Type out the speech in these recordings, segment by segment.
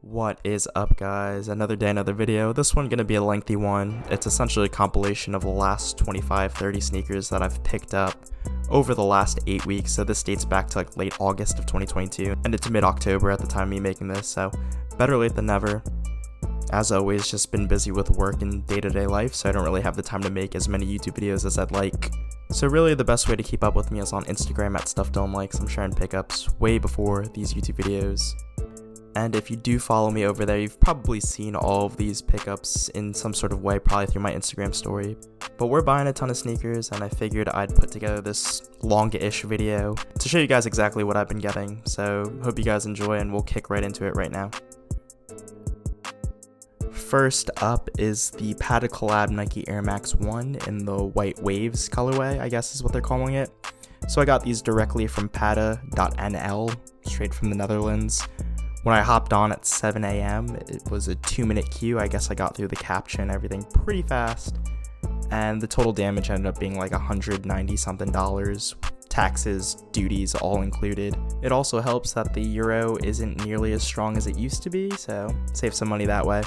What is up, guys? Another day, another video. This one gonna be a lengthy one. It's essentially a compilation of the last 25-30 sneakers that I've picked up over the last 8 weeks. So this dates back to like late August of 2022, and it's mid-October at the time of me making this, so better late than never. As always, just been busy with work and day-to-day life, so I don't really have the time to make as many YouTube videos as I'd like. So really the best way to keep up with me is on Instagram at StuffDoneLikes. I'm sharing pickups way before these YouTube videos. And if you do follow me over there, you've probably seen all of these pickups in some sort of way, probably through my Instagram story. But we're buying a ton of sneakers, and I figured I'd put together this long-ish video to show you guys exactly what I've been getting. So hope you guys enjoy, and we'll kick right into it right now. First up is the Padded Collab Nike Air Max 1 in the White Waves colorway, I guess is what they're calling it. So I got these directly from Pada.nl, straight from the Netherlands. When I hopped on at 7 a.m, it was a 2-minute queue. I guess I got through the capture and everything pretty fast. And the total damage ended up being like $190 something, taxes, duties all included. It also helps that the euro isn't nearly as strong as it used to be, so save some money that way.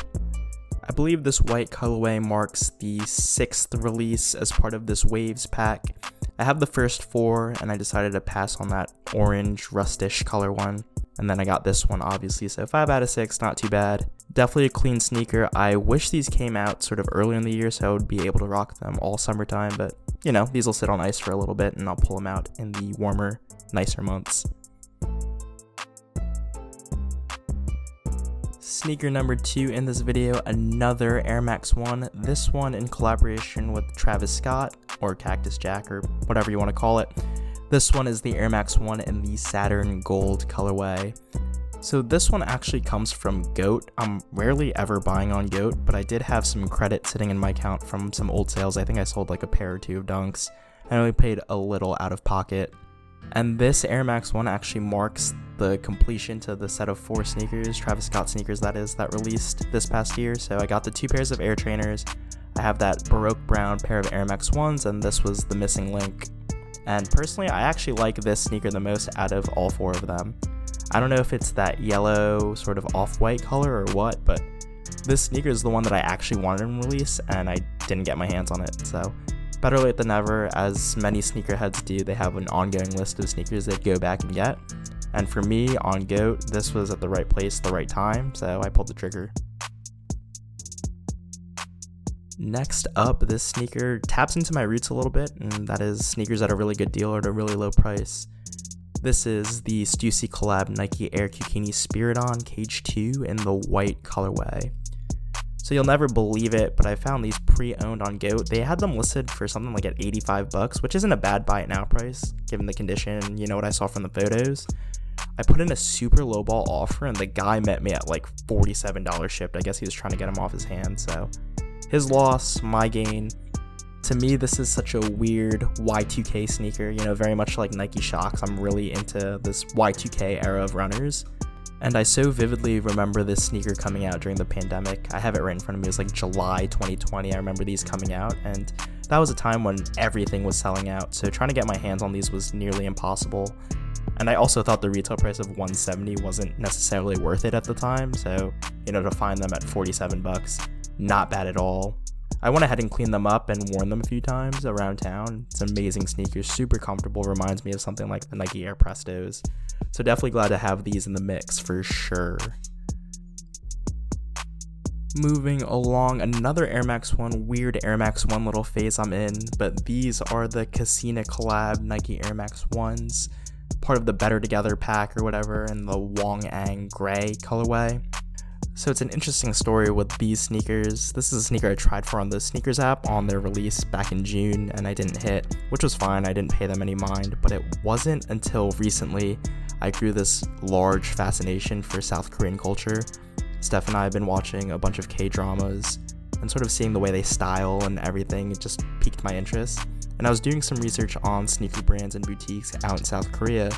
I believe this white colorway marks the 6th release as part of this Waves pack. I have the first 4, and I decided to pass on that orange rustish color one. And then I got this one, obviously, so 5 out of 6, not too bad. Definitely a clean sneaker. I wish these came out sort of earlier in the year so I would be able to rock them all summertime, but you know, these will sit on ice for a little bit and I'll pull them out in the warmer, nicer months. Sneaker number 2 in this video, another Air Max 1, this one in collaboration with Travis Scott, or Cactus Jack, or whatever you want to call it. This one is the Air Max 1 in the Saturn Gold colorway. So this one actually comes from GOAT. I'm rarely ever buying on GOAT, but I did have some credit sitting in my account from some old sales. I think I sold like a pair or 2 of Dunks. I only paid a little out of pocket. And this Air Max 1 actually marks the completion to the set of 4 sneakers, Travis Scott sneakers that is, that released this past year. So I got the 2 pairs of Air Trainers. I have that Baroque brown pair of Air Max 1s, and this was the missing link. And personally, I actually like this sneaker the most out of all 4 of them. I don't know if it's that yellow sort of off-white color or what, but this sneaker is the one that I actually wanted in release, and I didn't get my hands on it. So better late than never. As many sneakerheads do, they have an ongoing list of sneakers they'd go back and get. And for me, on GOAT, this was at the right place, the right time, so I pulled the trigger. Next up, this sneaker taps into my roots a little bit, and that is sneakers at a really good deal or at a really low price. This is the Sacks Collab Nike Air Kucini Spiridon Cage 2 in the white colorway. So you'll never believe it, but I found these pre-owned on GOAT. They had them listed for something like at 85 bucks, which isn't a bad buy it now price, given the condition, you know what I saw from the photos. I put in a super lowball offer, and the guy met me at like $47 shipped. I guess he was trying to get them off his hand, so his loss, my gain. To me, this is such a weird Y2K sneaker, you know, very much like Nike Shox. I'm really into this Y2K era of runners. And I so vividly remember this sneaker coming out during the pandemic. I have it right in front of me. It was like July 2020. I remember these coming out, and that was a time when everything was selling out. So trying to get my hands on these was nearly impossible. And I also thought the retail price of $170 wasn't necessarily worth it at the time. So, you know, to find them at 47 bucks, not bad at all. I went ahead and cleaned them up and worn them a few times around town. It's amazing sneakers, super comfortable, reminds me of something like the Nike Air Prestos. So definitely glad to have these in the mix for sure. Moving along, another Air Max 1, weird Air Max 1 little phase I'm in, but these are the Kucini Collab Nike Air Max 1s, part of the Better Together pack or whatever, in the Wong-Ang gray colorway. So it's an interesting story with these sneakers. This is a sneaker I tried for on the Sneakers app on their release back in June, and I didn't hit, which was fine. I didn't pay them any mind, but it wasn't until recently I grew this large fascination for South Korean culture. Steph and I have been watching a bunch of K-dramas, and sort of seeing the way they style and everything, it just piqued my interest. And I was doing some research on sneaker brands and boutiques out in South Korea,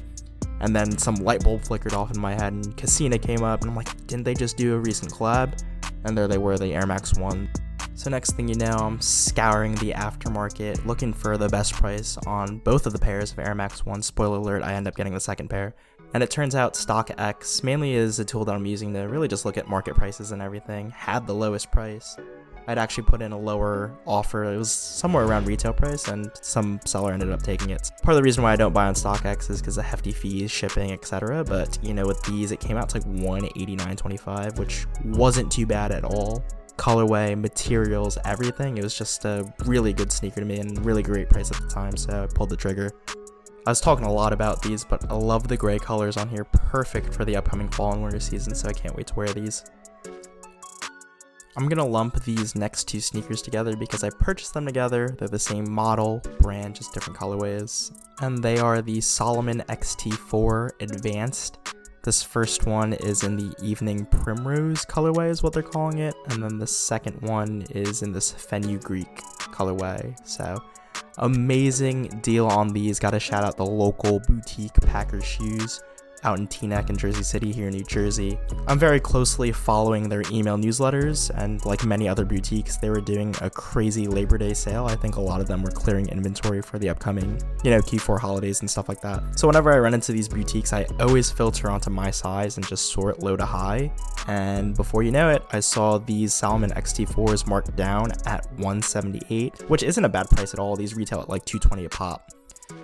and then some light bulb flickered off in my head, and Kucini came up, and I'm like, didn't they just do a recent collab? And there they were, the Air Max 1. So next thing you know, I'm scouring the aftermarket, looking for the best price on both of the pairs of Air Max 1. Spoiler alert, I end up getting the second pair. And it turns out StockX, mainly is a tool that I'm using to really just look at market prices and everything, had the lowest price. I'd actually put in a lower offer. It was somewhere around retail price, and some seller ended up taking it. Part of the reason why I don't buy on StockX is because of hefty fees, shipping, etc. But, you know, with these, it came out to like $189.25, which wasn't too bad at all. Colorway, materials, everything. It was just a really good sneaker to me and really great price at the time, so I pulled the trigger. I was talking a lot about these, but I love the gray colors on here. Perfect for the upcoming fall and winter season, so I can't wait to wear these. I'm going to lump these next two sneakers together because I purchased them together. They're the same model, brand, just different colorways. And they are the Salomon XT4 Advanced. This first one is in the Evening Primrose colorway is what they're calling it. And then the second one is in this Fenugreek colorway. So amazing deal on these. Got to shout out the local boutique Packer Shoes out in Teaneck in Jersey City here in New Jersey. I'm very closely following their email newsletters, and like many other boutiques, they were doing a crazy Labor Day sale. I think a lot of them were clearing inventory for the upcoming, you know, Q4 holidays and stuff like that. So whenever I run into these boutiques, I always filter onto my size and just sort low to high. And before you know it, I saw these Salomon XT4s marked down at $178, which isn't a bad price at all. These retail at like $220 a pop.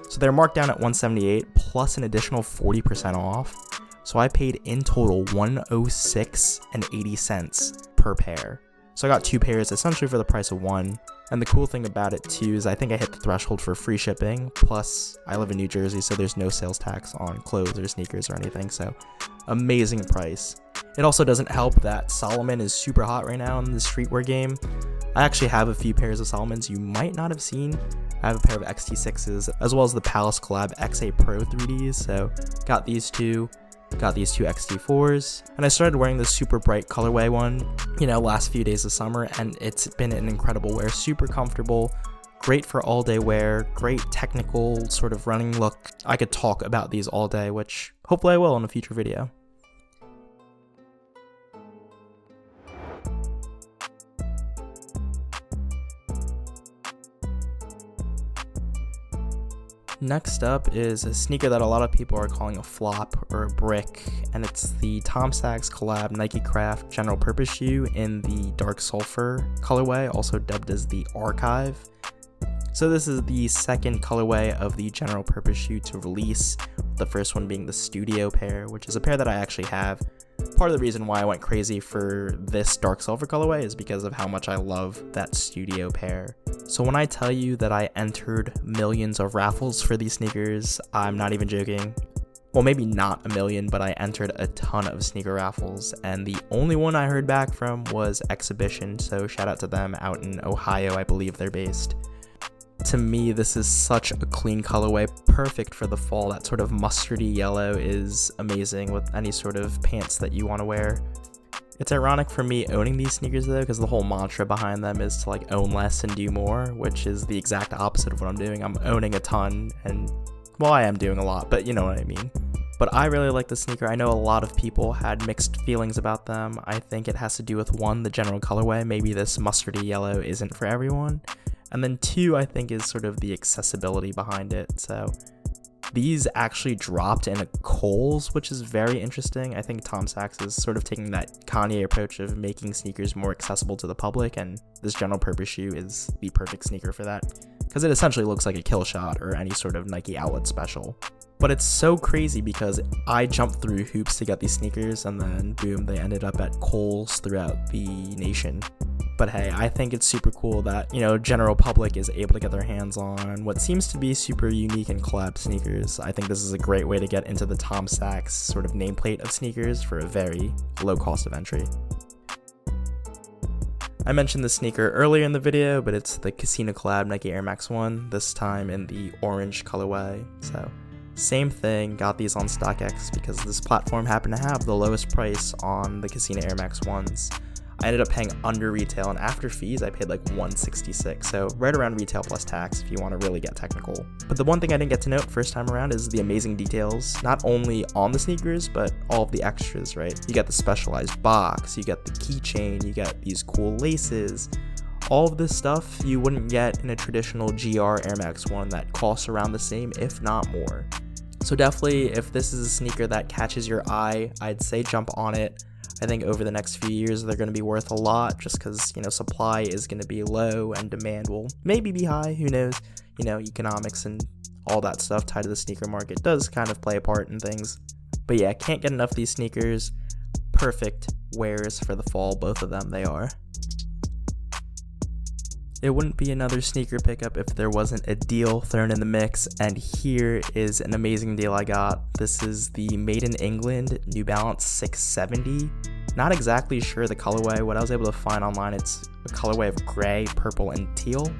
So they're marked down at $178 plus an additional 40% off. So I paid in total $106.80 per pair. So I got two pairs essentially for the price of one. And the cool thing about it too is I think I hit the threshold for free shipping. Plus I live in New Jersey, so there's no sales tax on clothes or sneakers or anything. So amazing price. It also doesn't help that Salomon is super hot right now in the streetwear game. I actually have a few pairs of Salomons you might not have seen. I have a pair of XT6s as well as the Sacks Collab XA Pro 3Ds, so got these two XT4s, and I started wearing this super bright colorway one, you know, last few days of summer, and it's been an incredible wear, super comfortable, great for all day wear, great technical sort of running look. I could talk about these all day, which hopefully I will in a future video. Next up is a sneaker that a lot of people are calling a flop or a brick, and it's the Sacks Collab Nike Craft General Purpose Shoe in the Dark Sulfur colorway, also dubbed as the Archive. So this is the second colorway of the General Purpose Shoe to release, the first one being the Studio pair, which is a pair that I actually have. Part of the reason why I went crazy for this Dark Sulfur colorway is because of how much I love that Studio pair. So when I tell you that I entered millions of raffles for these sneakers, I'm not even joking. Well, maybe not a million, but I entered a ton of sneaker raffles, and the only one I heard back from was Exhibition, so shout out to them out in Ohio, I believe they're based. To me, this is such a clean colorway, perfect for the fall. That sort of mustardy yellow is amazing with any sort of pants that you want to wear. It's ironic for me owning these sneakers though, because the whole mantra behind them is to like own less and do more, which is the exact opposite of what I'm doing. I'm owning a ton, and well, I am doing a lot, but you know what I mean. But I really like the sneaker. I know a lot of people had mixed feelings about them. I think it has to do with one, the general colorway. Maybe this mustardy yellow isn't for everyone. And then two, I think, is sort of the accessibility behind it. So these actually dropped in a Kohl's, which is very interesting. I think Sacks is sort of taking that Kanye approach of making sneakers more accessible to the public, and this general purpose shoe is the perfect sneaker for that, because it essentially looks like a kill shot or any sort of Nike outlet special. But it's so crazy because I jumped through hoops to get these sneakers, and then boom, they ended up at Kohl's throughout the nation. But hey, I think it's super cool that, you know, general public is able to get their hands on what seems to be super unique and collab sneakers. I think this is a great way to get into the Sacks sort of nameplate of sneakers for a very low cost of entry. I mentioned the sneaker earlier in the video, but it's the Kucini collab Nike Air Max 1, this time in the orange colorway. So same thing, got these on StockX because this platform happened to have the lowest price on the Kucini Air Max 1s. I ended up paying under retail, and after fees I paid like $166, so right around retail plus tax if you want to really get technical. But the one thing I didn't get to note first time around is the amazing details, not only on the sneakers, but all of the extras, right? You get the specialized box, you get the keychain, you get these cool laces. All of this stuff you wouldn't get in a traditional GR Air Max 1 that costs around the same, if not more. So definitely, if this is a sneaker that catches your eye, I'd say jump on it. I think over the next few years, they're going to be worth a lot just because, supply is going to be low and demand will maybe be high. Who knows? Economics and all that stuff tied to the sneaker market does kind of play a part in things. But yeah, can't get enough of these sneakers. Perfect wears for the fall, both of them, they are. It wouldn't be another sneaker pickup if there wasn't a deal thrown in the mix, and here is an amazing deal I got. This is the Made in England New Balance 670. Not exactly sure the colorway. What I was able to find online, it's a colorway of gray, purple, and teal.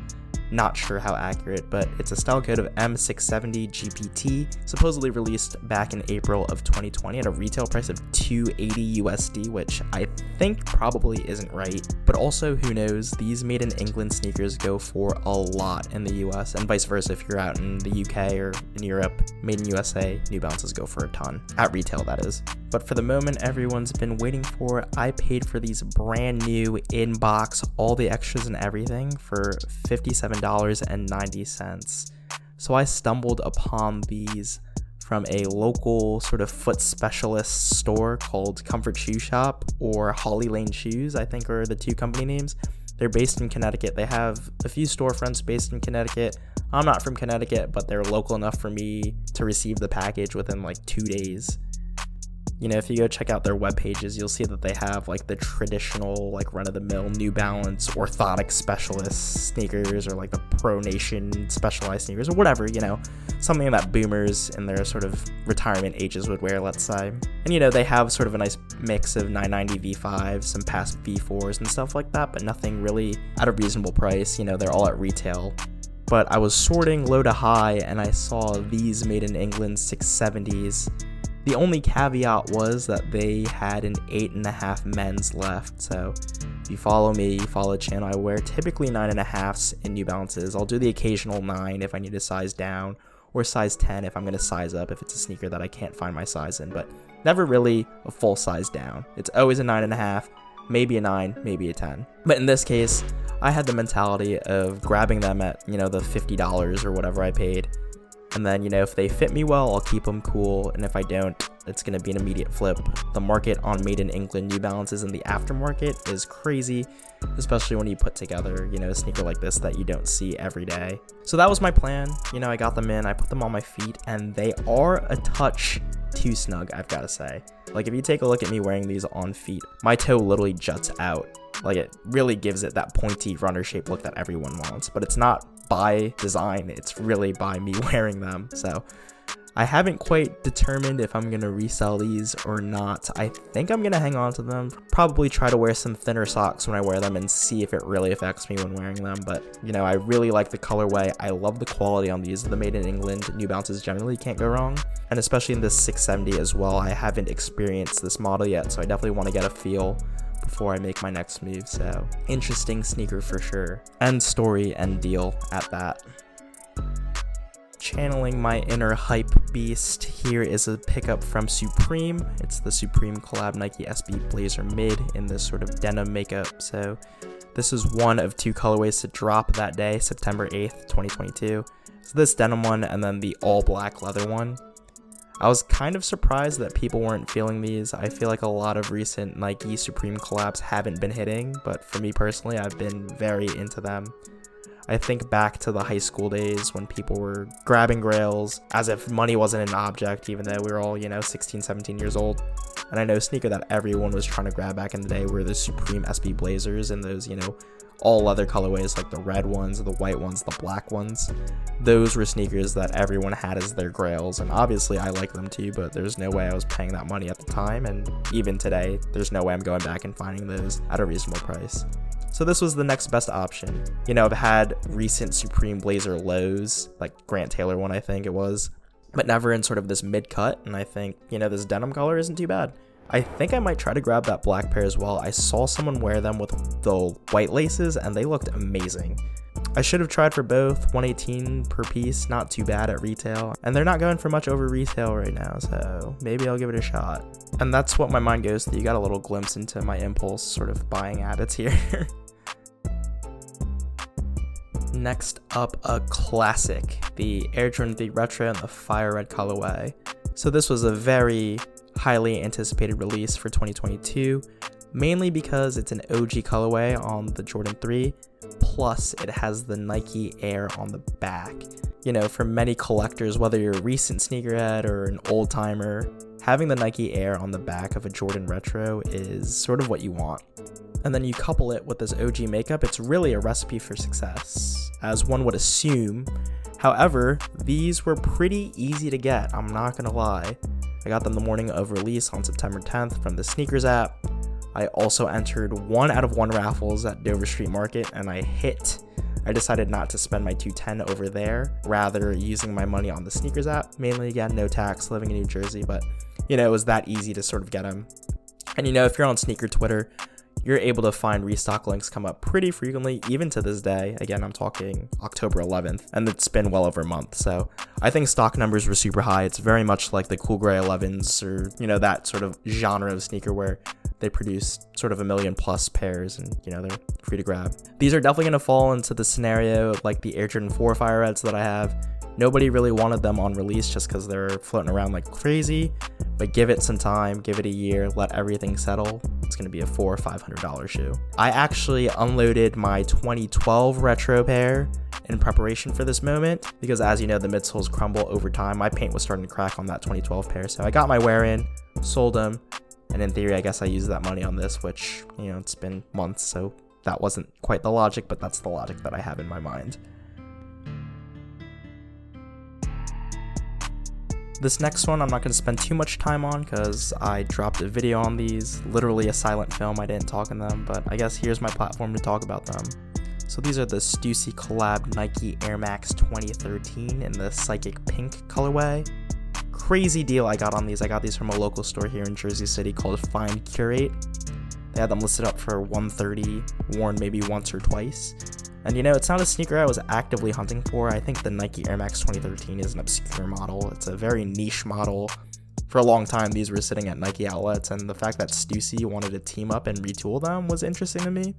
Not sure how accurate, but it's a style code of M670 GPT, supposedly released back in April of 2020 at a retail price of $280 USD, which I think probably isn't right. But also, who knows, these Made in England sneakers go for a lot in the US, and vice versa if you're out in the UK or in Europe. Made in USA, New Balances go for a ton. At retail, that is. But for the moment everyone's been waiting for, I paid for these brand new in-box, all the extras and everything for $57.90. So I stumbled upon these from a local sort of foot specialist store called Comfort Shoe Shop or Holly Lane Shoes, I think are the two company names. They're based in Connecticut. They have a few storefronts based in Connecticut. I'm not from Connecticut, but they're local enough for me to receive the package within like 2 days. If you go check out their web pages, you'll see that they have like the traditional, like run-of-the-mill New Balance orthotic specialist sneakers, or like the Pro Nation specialized sneakers, or whatever, something that boomers in their sort of retirement ages would wear, let's say. And they have sort of a nice mix of 990 V5s, some past V4s and stuff like that, but nothing really at a reasonable price. They're all at retail. But I was sorting low to high and I saw these Made in England 670s. The only caveat was that they had an 8.5 men's left. So if you follow me, you follow the channel, I wear typically 9.5s in New Balances. I'll do the occasional 9 if I need to size down, or size 10 if I'm going to size up if it's a sneaker that I can't find my size in, but never really a full size down. It's always a 9.5, maybe a 9, maybe a 10. But in this case, I had the mentality of grabbing them at, the $50 or whatever I paid. And then, if they fit me well, I'll keep them cool. And if I don't, it's going to be an immediate flip. The market on Made in England New Balances in the aftermarket is crazy, especially when you put together, a sneaker like this that you don't see every day. So that was my plan. I got them in, I put them on my feet, and they are a touch too snug, I've got to say. Like, if you take a look at me wearing these on feet, my toe literally juts out. Like, it really gives it that pointy runner shape look that everyone wants, but it's not by design, it's really by me wearing them. So I haven't quite determined if I'm gonna resell these or not. I think I'm gonna hang on to them, probably try to wear some thinner socks when I wear them and see if it really affects me when wearing them. But I really like the colorway. I love the quality on these. The Made in England New Balances generally can't go wrong, and especially in this 670 as well. I haven't experienced this model yet, so I definitely want to get a feel before I make my next move. So interesting sneaker for sure, and story and deal at that. Channeling my inner hype beast, here is a pickup from Supreme. It's the Supreme Collab Nike SB Blazer Mid in this sort of denim makeup. So this is one of 2 colorways to drop that day, September 8th, 2022. So this denim one and then the all black leather one. I was kind of surprised that people weren't feeling these. I feel like a lot of recent Nike Supreme collabs haven't been hitting, but for me personally, I've been very into them. I think back to the high school days when people were grabbing grails as if money wasn't an object, even though we were all, 16, 17 years old. And I know a sneaker that everyone was trying to grab back in the day were the Supreme SB Blazers and those, all leather colorways, like the red ones, the white ones, the black ones. Those were sneakers that everyone had as their grails, and obviously I like them too, but there's no way I was paying that money at the time, and even today, there's no way I'm going back and finding those at a reasonable price. So this was the next best option. I've had recent Supreme Blazer lows, like Grant Taylor one I think it was, but never in sort of this mid-cut, and I think, this denim color isn't too bad. I think I might try to grab that black pair as well. I saw someone wear them with the white laces and they looked amazing. I should have tried for both, $118 per piece, not too bad at retail. And they're not going for much over retail right now, so maybe I'll give it a shot. And that's what my mind goes to. You got a little glimpse into my impulse sort of buying habits here. Next up, a classic, the Air Jordan 3 Retro in the fire red colorway. So this was a very highly anticipated release for 2022, mainly because it's an OG colorway on the Jordan 3, plus it has the Nike Air on the back. You know, for many collectors, whether you're a recent sneakerhead or an old timer, having the Nike Air on the back of a Jordan Retro is sort of what you want. And then you couple it with this OG makeup, it's really a recipe for success, as one would assume. However, these were pretty easy to get, I'm not gonna lie. I got them the morning of release on September 10th from the Sneakers app. I also entered 1 out of 1 raffles at Dover Street Market, and I decided not to spend my $210 over there, rather using my money on the Sneakers app. Mainly, again, no tax, living in New Jersey, but you know, it was that easy to sort of get them. And you know, if you're on sneaker Twitter, you're able to find restock links come up pretty frequently, even to this day. Again, I'm talking October 11th, and it's been well over a month. So I think stock numbers were super high. It's very much like the Cool Gray 11s or, you know, that sort of genre of sneaker where they produce sort of 1 million plus pairs and, you know, they're free to grab. These are definitely going to fall into the scenario like the Air Jordan 4 Fire Reds that I have. Nobody really wanted them on release just because they're floating around like crazy, but give it some time, give it a year, let everything settle. It's going to be a $400 or $500 shoe. I actually unloaded my 2012 retro pair in preparation for this moment because, as you know, the midsoles crumble over time. My paint was starting to crack on that 2012 pair, so I got my wear in, sold them, and in theory, I guess I used that money on this, which, you know, it's been months, so that wasn't quite the logic, but that's the logic that I have in my mind. This next one I'm not going to spend too much time on because I dropped a video on these, literally a silent film, I didn't talk in them, but I guess here's my platform to talk about them. So these are the Stussy Collab Nike Air Max 2013 in the Psychic Pink colorway. Crazy deal I got on these. I got these from a local store here in Jersey City called Find Curate. They had them listed up for $130, worn maybe once or twice. And you know, it's not a sneaker I was actively hunting for. I think the Nike Air Max 2013 is an obscure model. It's a very niche model. For a long time, these were sitting at Nike outlets, and the fact that Stussy wanted to team up and retool them was interesting to me.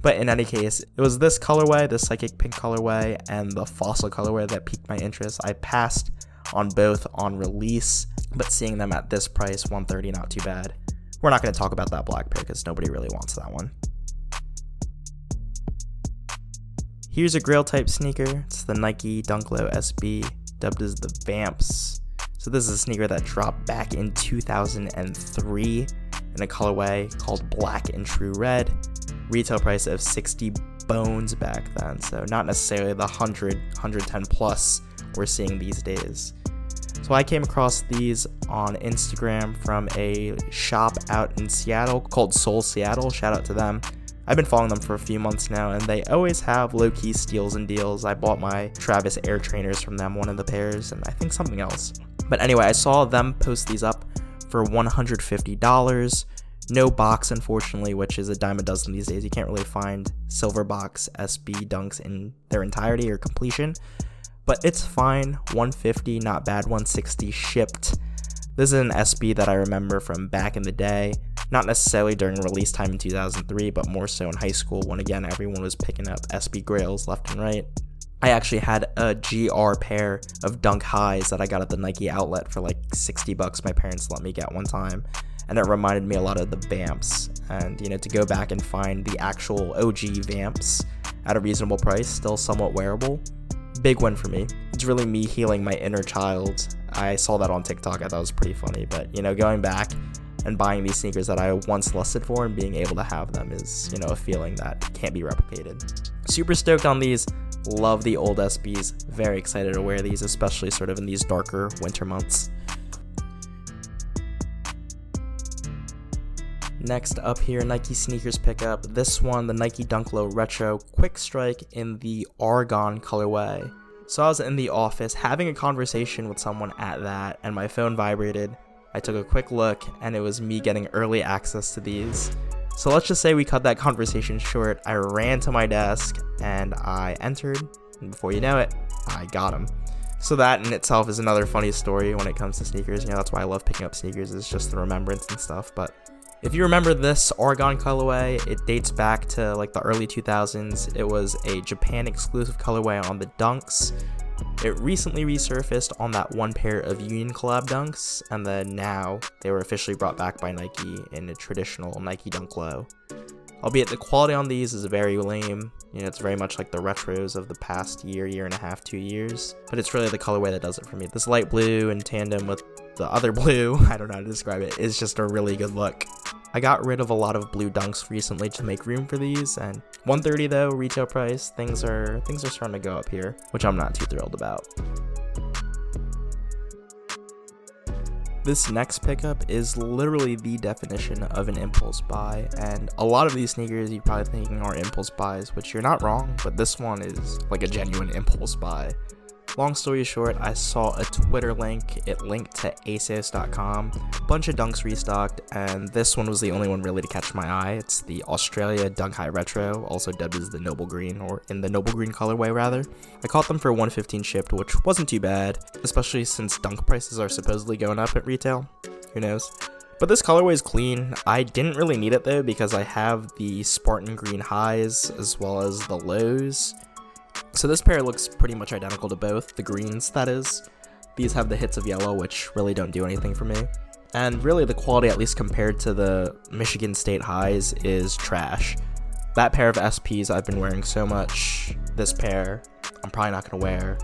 But in any case, it was this colorway, the Psychic Pink colorway, and the Fossil colorway that piqued my interest. I passed on both on release, but seeing them at this price, $130, not too bad. We're not going to talk about that black pair because nobody really wants that one. Here's a grail type sneaker. It's the Nike Dunkleoste SB, dubbed as the Vamps. So this is a sneaker that dropped back in 2003 in a colorway called Black and True Red. Retail price of 60 bones back then, so not necessarily the 100, 110 plus we're seeing these days. So I came across these on Instagram from a shop out in Seattle called Soul Seattle. Shout out to them. I've been following them for a few months now, and they always have low-key steals and deals. I bought my Travis Air trainers from them, one of the pairs, and I think something else. But anyway, I saw them post these up for $150. No box, unfortunately, which is a dime a dozen these days. You can't really find silver box SB Dunks in their entirety or completion. But it's fine. $150, not bad. $160 shipped. This is an SB that I remember from back in the day. Not necessarily during release time in 2003, but more so in high school when, again, everyone was picking up SB Grails left and right. I actually had a GR pair of Dunk Highs that I got at the Nike outlet for like $60 my parents let me get one time. And it reminded me a lot of the Vamps. And, you know, to go back and find the actual OG Vamps at a reasonable price, still somewhat wearable, big win for me. It's really me healing my inner child. I saw that on TikTok. I thought it was pretty funny. But, you know, going back and buying these sneakers that I once lusted for and being able to have them is, you know, a feeling that can't be replicated. Super stoked on these. Love the old SBs. Very excited to wear these, especially sort of in these darker winter months. Next up here, Nike sneakers pickup. This one, the Nike Dunkleoste Retro Quick Strike in the Argon colorway. So I was in the office having a conversation with someone at that, and my phone vibrated. I took a quick look, and it was me getting early access to these. So let's just say we cut that conversation short. I ran to my desk, and I entered, and before you know it, I got them. So that in itself is another funny story when it comes to sneakers. You know, that's why I love picking up sneakers, is just the remembrance and stuff. But If you remember this Argon colorway, it dates back to like the early 2000s. It was a Japan exclusive colorway on the Dunks. It recently resurfaced on that one pair of Union Collab Dunks, and then now they were officially brought back by Nike in a traditional Nike Dunk Low. Albeit the quality on these is very lame. You know, it's very much like the retros of the past year and a half, 2 years. But it's really the colorway that does it for me. This light blue in tandem with the other blue, I don't know how to describe it, is just a really good look. I got rid of a lot of blue Dunks recently to make room for these, and $130 though, retail price, things are starting to go up here, which I'm not too thrilled about. This next pickup is literally the definition of an impulse buy, and a lot of these sneakers you're probably thinking are impulse buys, which you're not wrong, but this one is like a genuine impulse buy. Long story short, I saw a Twitter link, it linked to ASOS.com, bunch of Dunks restocked, and this one was the only one really to catch my eye. It's the Australia Dunk High Retro, also dubbed as the Noble Green, or in the Noble Green colorway rather. I caught them for $115 shipped, which wasn't too bad, especially since Dunk prices are supposedly going up at retail, who knows. But this colorway is clean. I didn't really need it though because I have the Spartan Green highs as well as the lows. So this pair looks pretty much identical to both, the greens that is. These have the hits of yellow, which really don't do anything for me. And really the quality, at least compared to the Michigan State highs, is trash. That pair of SPs I've been wearing so much. This pair, I'm probably not going to wear.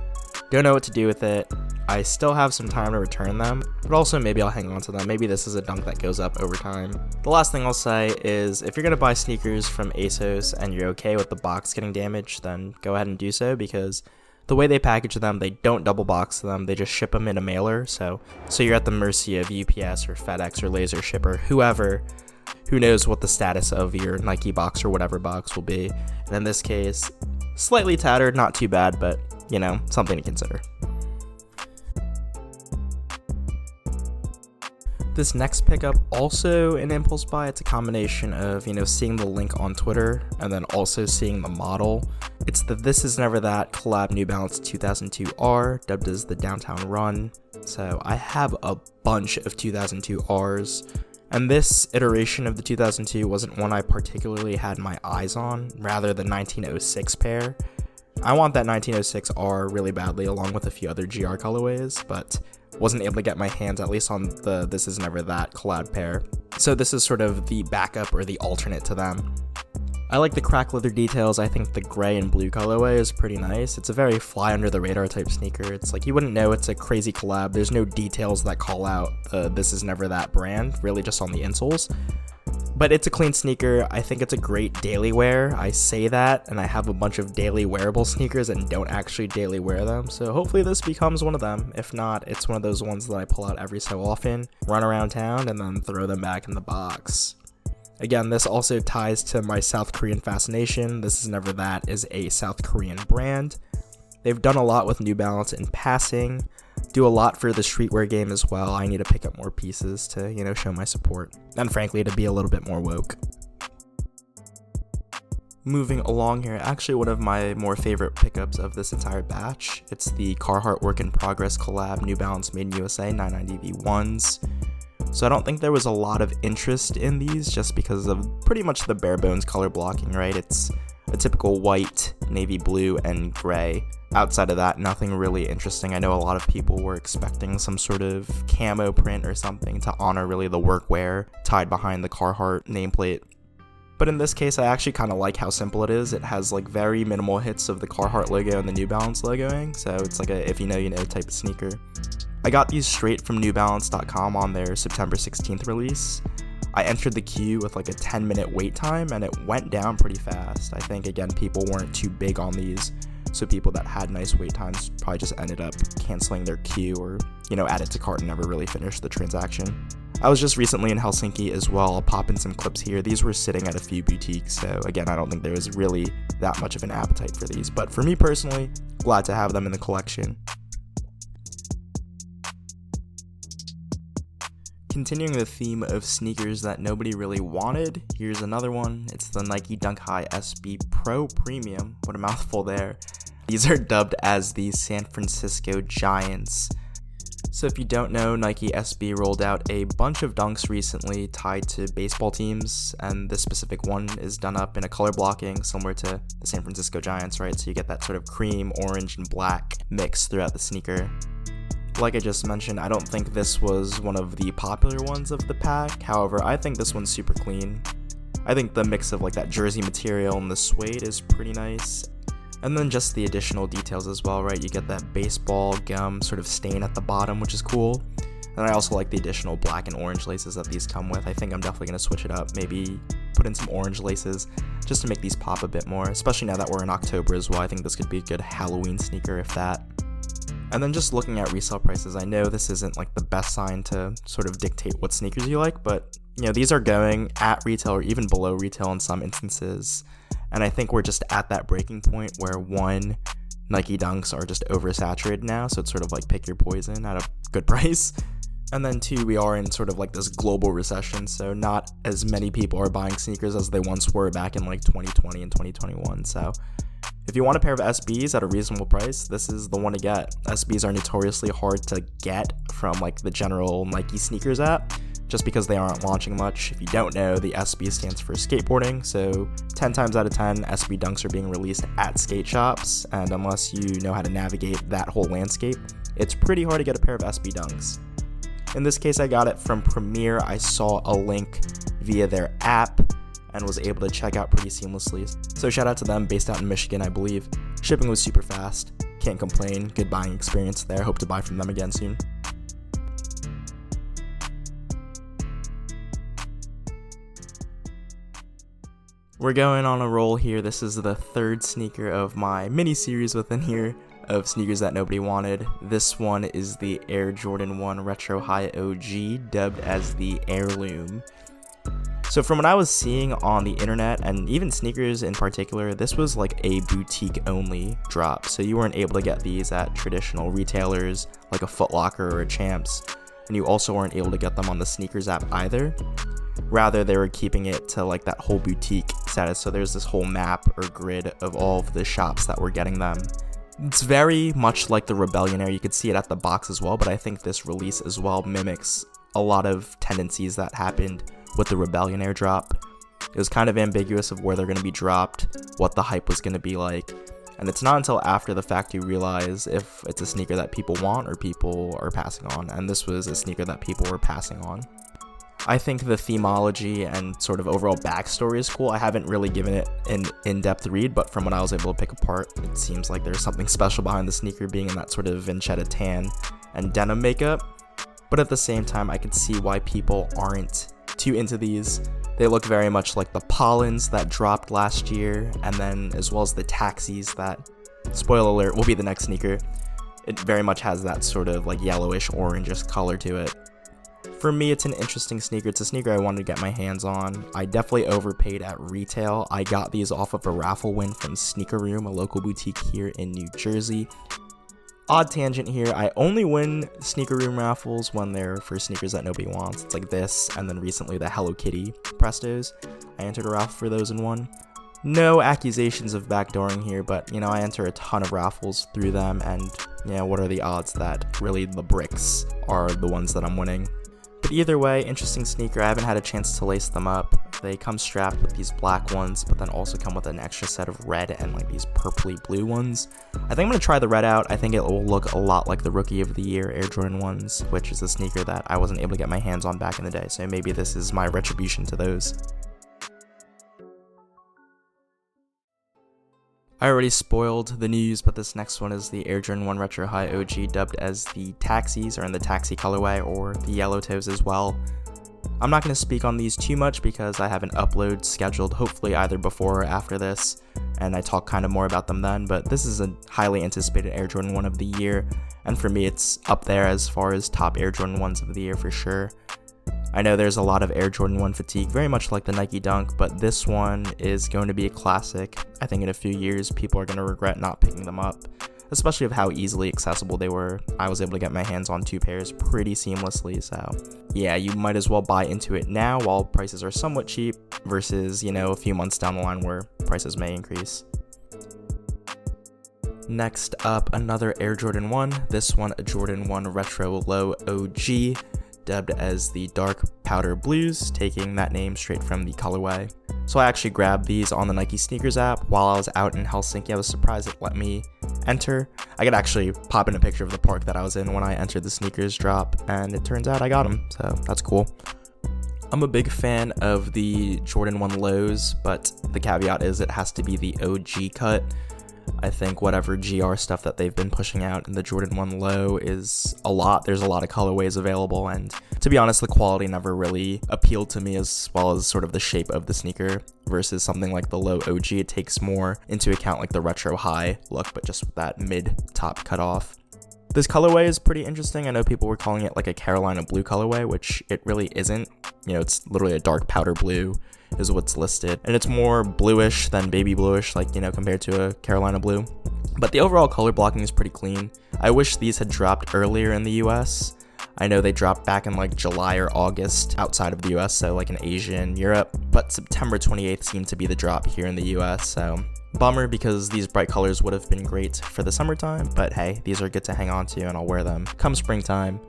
Don't know what to do with it. I still have some time to return them, but also maybe I'll hang on to them. Maybe this is a dunk that goes up over time. The last thing I'll say is if you're going to buy sneakers from ASOS and you're okay with the box getting damaged, then go ahead and do so, because the way they package them, they don't double box them, they just ship them in a mailer, so you're at the mercy of UPS or FedEx or Laser Shipper, whoever, who knows what the status of your Nike box or whatever box will be. And in this case, slightly tattered, not too bad, but you know, something to consider. This next pickup, also an impulse buy. It's a combination of, you know, seeing the link on Twitter and then also seeing the model. It's the This Is Never That collab New Balance 2002R, dubbed as the Downtown Run. So I have a bunch of 2002Rs, and this iteration of the 2002 wasn't one I particularly had my eyes on, rather the 1906 pair. I want that 1906R really badly, along with a few other GR colorways, but wasn't able to get my hands at least on the This Is Never That collab pair. So this is sort of the backup or the alternate to them. I like the crack leather details. I think the gray and blue colorway is pretty nice. It's a very fly under the radar type sneaker. It's like you wouldn't know it's a crazy collab. There's no details that call out the This Is Never That brand, really just on the insoles. But it's a clean sneaker. I think it's a great daily wear. I say that, and I have a bunch of daily wearable sneakers and don't actually daily wear them. So hopefully this becomes one of them. If not, it's one of those ones that I pull out every so often, run around town, and then throw them back in the box. Again, this also ties to my South Korean fascination. This Is Never That is a South Korean brand. They've done a lot with New Balance in passing, do a lot for the streetwear game as well. I need to pick up more pieces to, you know, show my support, and frankly to be a little bit more woke. Moving along here, actually one of my more favorite pickups of this entire batch. It's the Carhartt Work in Progress collab New Balance Made in USA 990 V1s. So I don't think there was a lot of interest in these just because of pretty much the bare bones color blocking, right? It's a typical white, navy blue, and gray. Outside of that, nothing really interesting. I know a lot of people were expecting some sort of camo print or something to honor really the workwear tied behind the Carhartt nameplate. But in this case, I actually kind of like how simple it is. It has like very minimal hits of the Carhartt logo and the New Balance logoing, so it's like a if you know, you know type of sneaker. I got these straight from newbalance.com on their September 16th release. I entered the queue with like a 10-minute wait time, and it went down pretty fast. I think, again, people weren't too big on these, so people that had nice wait times probably just ended up canceling their queue or, you know, added to cart and never really finished the transaction. I was just recently in Helsinki as well. I'll pop in some clips here. These were sitting at a few boutiques, so again, I don't think there was really that much of an appetite for these, but for me personally, glad to have them in the collection. Continuing the theme of sneakers that nobody really wanted, here's another one. It's the Nike Dunk High SB Pro Premium. What a mouthful there. These are dubbed as the San Francisco Giants. So if you don't know, Nike SB rolled out a bunch of dunks recently tied to baseball teams, and this specific one is done up in a color blocking similar to the San Francisco Giants, right? So you get that sort of cream, orange, and black mix throughout the sneaker. Like I just mentioned, I don't think this was one of the popular ones of the pack. However, I think this one's super clean. I think the mix of like that jersey material and the suede is pretty nice. And then just the additional details as well, right? You get that baseball gum sort of stain at the bottom, which is cool. And I also like the additional black and orange laces that these come with. I think I'm definitely going to switch it up, maybe put in some orange laces just to make these pop a bit more, especially now that we're in October as well. I think this could be a good Halloween sneaker if that. And then just looking at resale prices, I know this isn't like the best sign to sort of dictate what sneakers you like, but you know, these are going at retail or even below retail in some instances. And I think we're just at that breaking point where one, Nike Dunks are just oversaturated now, so it's sort of like pick your poison at a good price. And then two, we are in sort of like this global recession, so not as many people are buying sneakers as they once were back in like 2020 and 2021. So if you want a pair of SBs at a reasonable price, this is the one to get. SBs are notoriously hard to get from like the general Nike sneakers app, just because they aren't launching much. If you don't know, the SB stands for skateboarding, so 10 times out of 10, SB Dunks are being released at skate shops, and unless you know how to navigate that whole landscape, it's pretty hard to get a pair of SB Dunks. In this case, I got it from Premier. I saw a link via their app and was able to check out pretty seamlessly. So shout out to them, based out in Michigan, I believe. Shipping was super fast. Can't complain. Good buying experience there. Hope to buy from them again soon. We're going on a roll here. This is the third sneaker of my mini series within here of sneakers that nobody wanted. This one is the Air Jordan 1 Retro High OG, dubbed as the Heirloom. So from what I was seeing on the internet, and even sneakers in particular, this was like a boutique only drop. So you weren't able to get these at traditional retailers like a Foot Locker or a Champs, and you also weren't able to get them on the sneakers app either. Rather, they were keeping it to like that whole boutique status, so there's this whole map or grid of all of the shops that were getting them. It's very much like the Rebellion Air. You could see it at the box as well, but I think this release as well mimics a lot of tendencies that happened with the Rebellion Air drop. It was kind of ambiguous of where they're going to be dropped, what the hype was going to be like, and it's not until after the fact you realize if it's a sneaker that people want or people are passing on, and this was a sneaker that people were passing on. I think the themology and sort of overall backstory is cool. I haven't really given it an in-depth read, but from what I was able to pick apart, it seems like there's something special behind the sneaker being in that sort of Vincetta tan and denim makeup. But at the same time, I could see why people aren't too into these. They look very much like the Pollens that dropped last year, and then as well as the Taxis that, spoiler alert, will be the next sneaker. It very much has that sort of like yellowish orangish color to it. For me, it's an interesting sneaker. It's a sneaker I wanted to get my hands on. I definitely overpaid at retail. I got these off of a raffle win from Sneaker Room, a local boutique here in New Jersey. Odd tangent here, I only win Sneaker Room raffles when they're for sneakers that nobody wants. It's like this, and then recently the Hello Kitty Prestos. I entered a raffle for those and won. No accusations of backdooring here, but, you know, I enter a ton of raffles through them, and, you know, what are the odds that really the bricks are the ones that I'm winning? But either way, interesting sneaker. I haven't had a chance to lace them up. They come strapped with these black ones, but then also come with an extra set of red and like these purpley blue ones. I think I'm going to try the red out. I think it will look a lot like the Rookie of the Year Air Jordan 1s, which is a sneaker that I wasn't able to get my hands on back in the day. So maybe this is my retribution to those. I already spoiled the news, but this next one is the Air Jordan 1 Retro High OG, dubbed as the Taxis, or in the Taxi colorway, or the Yellow Toes as well. I'm not going to speak on these too much because I have an upload scheduled, hopefully either before or after this, and I talk kind of more about them then, but this is a highly anticipated Air Jordan 1 of the year, and for me it's up there as far as top Air Jordan 1s of the year for sure. I know there's a lot of Air Jordan 1 fatigue, very much like the Nike Dunk, but this one is going to be a classic. I think in a few years, people are going to regret not picking them up, especially of how easily accessible they were. I was able to get my hands on two pairs pretty seamlessly, so yeah, you might as well buy into it now while prices are somewhat cheap versus, you know, a few months down the line where prices may increase. Next up, another Air Jordan 1, this one a Jordan 1 Retro Low OG, dubbed as the Dark Powder Blues, taking that name straight from the colorway. So I actually grabbed these on the Nike Sneakers app while I was out in Helsinki. I was surprised it let me enter. I could actually pop in a picture of the park that I was in when I entered the sneakers drop, and it turns out I got them, so that's cool. I'm a big fan of the Jordan 1 lows, but the caveat is it has to be the OG cut. I think whatever GR stuff that they've been pushing out in the Jordan 1 low is a lot. There's a lot of colorways available, and to be honest, the quality never really appealed to me, as well as sort of the shape of the sneaker versus something like the low OG. It takes more into account like the retro high look, but just with that mid top cut off. This colorway is pretty interesting. I know people were calling it like a Carolina blue colorway, which it really isn't. You know, it's literally a dark powder blue is what's listed, and it's more bluish than baby bluish, like, you know, compared to a Carolina blue. But the overall color blocking is pretty clean. I wish these had dropped earlier in the US. I know they dropped back in like July or August outside of the US, so like in Asia and Europe, but September 28th seemed to be the drop here in the US, so bummer, because these bright colors would have been great for the summertime, but hey, these are good to hang on to and I'll wear them come springtime.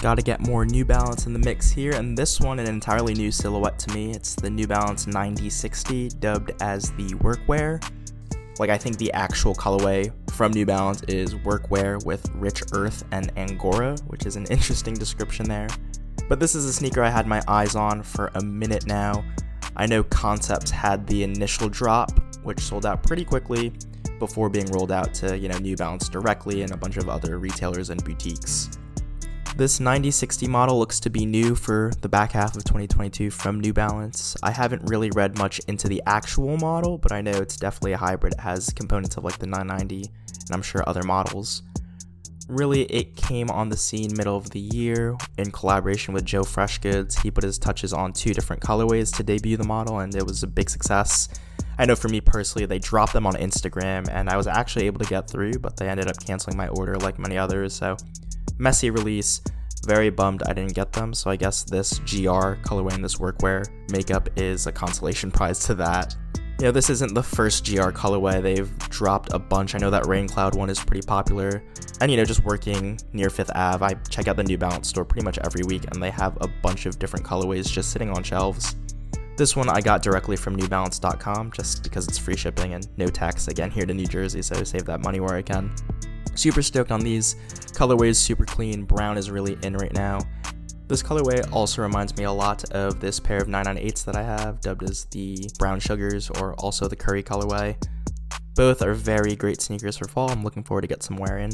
Gotta get more New Balance in the mix here, and this one an entirely new silhouette to me. It's the New Balance 9060, dubbed as the Workwear. Like, I think the actual colorway from New Balance is Workwear with Rich Earth and Angora, which is an interesting description there. But this is a sneaker I had my eyes on for a minute now. I know Concepts had the initial drop, which sold out pretty quickly before being rolled out to, you know, New Balance directly and a bunch of other retailers and boutiques. This 9060 model looks to be new for the back half of 2022 from New Balance. I haven't really read much into the actual model, but I know it's definitely a hybrid. It has components of like the 990 and I'm sure other models. Really, it came on the scene middle of the year in collaboration with Joe Freshgoods. He put his touches on 2 different colorways to debut the model, and it was a big success. I know for me personally, they dropped them on Instagram and I was actually able to get through, but they ended up canceling my order like many others, so messy release. Very bummed I didn't get them, so I guess this GR colorway and this Workwear makeup is a consolation prize to that. You know, this isn't the first GR colorway. They've dropped a bunch. I know that Rain Cloud one is pretty popular, and you know, just working near 5th Ave, I check out the New Balance store pretty much every week, and they have a bunch of different colorways just sitting on shelves. This one I got directly from newbalance.com just because it's free shipping and no tax, again, here to New Jersey, so save that money where I can. Super stoked on these. Colorway is super clean. Brown is really in right now. This colorway also reminds me a lot of this pair of 998s that I have, dubbed as the Brown Sugars, or also the Curry colorway. Both are very great sneakers for fall. I'm looking forward to get some wear in.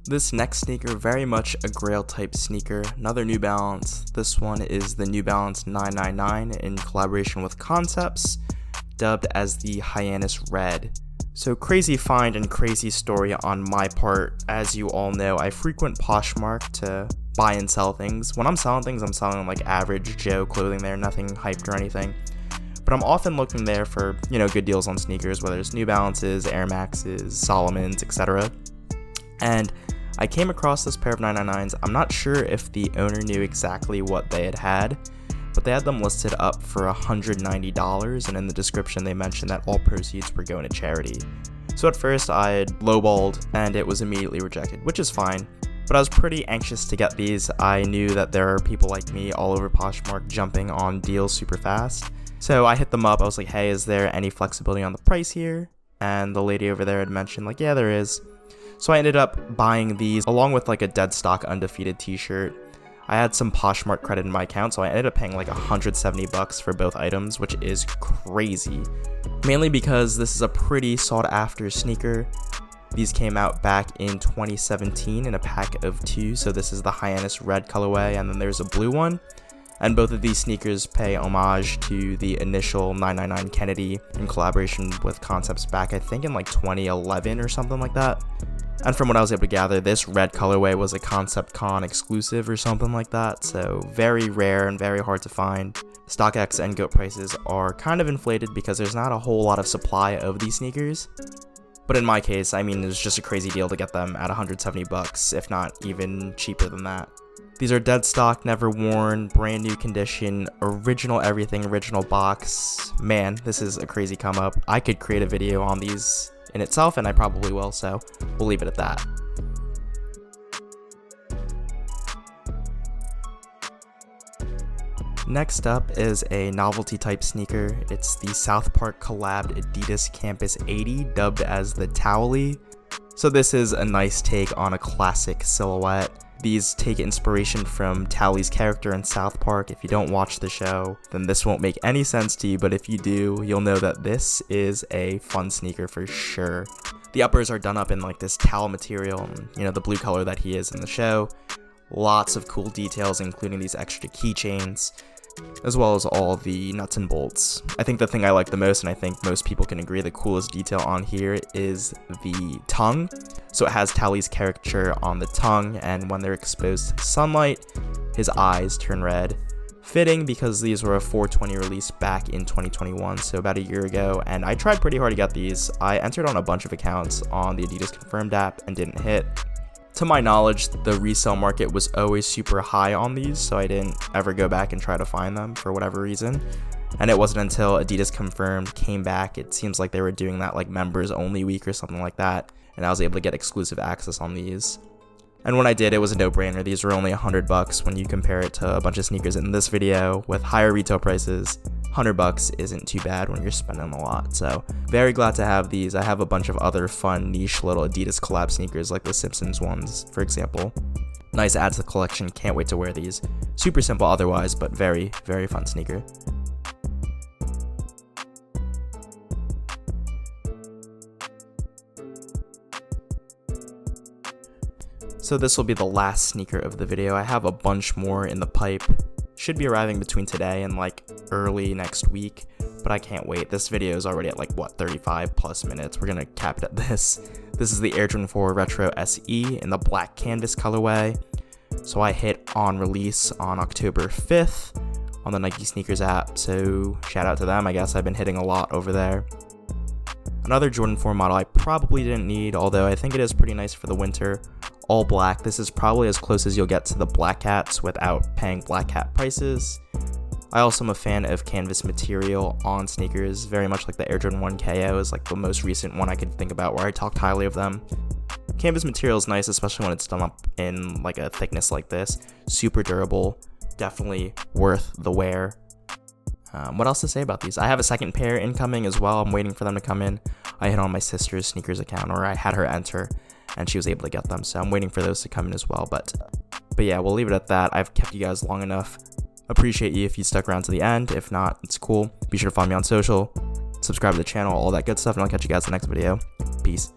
This next sneaker, very much a grail type sneaker, another New Balance. This one is the New Balance 999 in collaboration with Concepts, dubbed as the Hyannis Red. So crazy find and crazy story on my part. As you all know, I frequent Poshmark to buy and sell things. When I'm selling things, I'm selling like average Joe clothing there, nothing hyped or anything. But I'm often looking there for, you know, good deals on sneakers, whether it's New Balances, Air Maxes, Salomons, etc. And I came across this pair of 999s. I'm not sure if the owner knew exactly what they had, but they had them listed up for $190, and in the description they mentioned that all proceeds were going to charity. So at first I had lowballed and it was immediately rejected, which is fine, but I was pretty anxious to get these. I knew that there are people like me all over Poshmark jumping on deals super fast. So I hit them up. I was like, hey, is there any flexibility on the price here? And the lady over there had mentioned like, yeah, there is. So I ended up buying these along with like a dead stock undefeated t-shirt. I had some Poshmark credit in my account, so I ended up paying like $170 for both items, which is crazy. Mainly because this is a pretty sought after sneaker. These came out back in 2017 in a pack of 2, so this is the Hyannis Red colorway, and then there's a blue one. And both of these sneakers pay homage to the initial 999 Kennedy in collaboration with Concepts back, I think, in like 2011 or something like that. And from what I was able to gather, this red colorway was a Concept Con exclusive or something like that, so very rare and very hard to find. StockX and GOAT prices are kind of inflated because there's not a whole lot of supply of these sneakers. But in my case, I mean, it was just a crazy deal to get them at 170 bucks, if not even cheaper than that. These are dead stock, never worn, brand new condition, original everything, original box. Man, this is a crazy come up. I could create a video on these in itself, and I probably will, so we'll leave it at that. Next up is a novelty type sneaker. It's the South Park collabed Adidas Campus 80, dubbed as the Towelly. So this is a nice take on a classic silhouette. These take inspiration from Towelly's character in South Park. If you don't watch the show, then this won't make any sense to you, but if you do, you'll know that this is a fun sneaker for sure. The uppers are done up in like this towel material, you know, the blue color that he is in the show. Lots of cool details, including these extra keychains, as well as all the nuts and bolts. I think the thing I like the most, and I think most people can agree the coolest detail on here, is the tongue. So it has Towelly's caricature on the tongue, and when they're exposed to sunlight, his eyes turn red. Fitting, because these were a 420 release back in 2021, so about a year ago, and I tried pretty hard to get these. I entered on a bunch of accounts on the Adidas Confirmed app and didn't hit. To my knowledge, the resale market was always super high on these, so I didn't ever go back and try to find them for whatever reason. And it wasn't until Adidas Confirmed came back, it seems like they were doing that like members only week or something like that, and I was able to get exclusive access on these. And when I did, it was a no-brainer. These were only 100 bucks when you compare it to a bunch of sneakers in this video with higher retail prices. 100 bucks isn't too bad when you're spending a lot, so very glad to have these. I have a bunch of other fun niche little Adidas collab sneakers like the Simpsons ones, for example. Nice add to the collection, can't wait to wear these. Super simple otherwise, but very, very fun sneaker. So this will be the last sneaker of the video. I have a bunch more in the pipe. Should be arriving between today and like early next week, but I can't wait. This video is already at like what, 35 plus minutes. We're gonna cap it at this. This is the Air Jordan 4 Retro SE in the black canvas colorway. So I hit on release on October 5th on the Nike Sneakers app, so shout out to them. I guess I've been hitting a lot over there. Another Jordan 4 model I probably didn't need, although I think it is pretty nice for the winter. All black. This is probably as close as you'll get to the black hats without paying black hat prices. I also am a fan of canvas material on sneakers, very much like the Air Jordan 1 KO is like the most recent one I could think about where I talked highly of them. Canvas material is nice, especially when it's done up in like a thickness like this. Super durable, definitely worth the wear. What else to say about these? I have a second pair incoming as well. I'm waiting for them to come in. I hit on my sister's sneakers account, or I had her enter, and she was able to get them, so I'm waiting for those to come in as well. But yeah, we'll leave it at that. I've kept you guys long enough. Appreciate you if you stuck around to the end. If not, it's cool. Be sure to follow me on social, subscribe to the channel, all that good stuff, and I'll catch you guys in the next video. Peace.